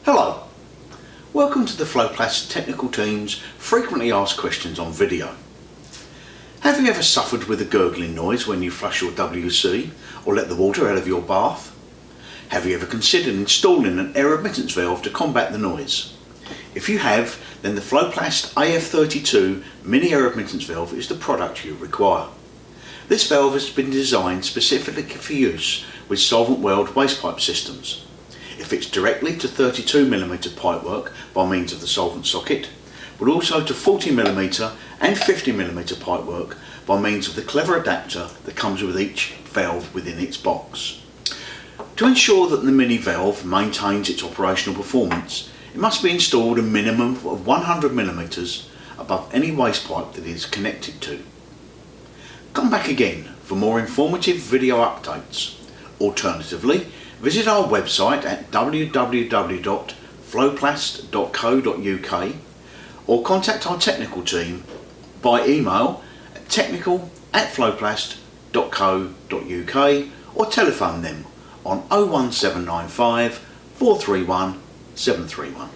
Hello, welcome to the FloPlast technical team's frequently asked questions on video. Have you ever suffered with a gurgling noise when you flush your WC or let the water out of your bath? Have you ever considered installing an air admittance valve to combat the noise? If you have, then the FloPlast AF32 mini air admittance valve is the product you require. This valve has been designed specifically for use with solvent weld waste pipe systems. It fits directly to 32mm pipework by means of the solvent socket, but also to 40mm and 50mm pipework by means of the clever adapter that comes with each valve within its box. To ensure that the mini valve maintains its operational performance, it must be installed a minimum of 100mm above any waste pipe that it is connected to. Come back again for more informative video updates. Alternatively, visit our website at www.floplast.co.uk or contact our technical team by email at technical@floplast.co.uk or telephone them on 01795 431 731.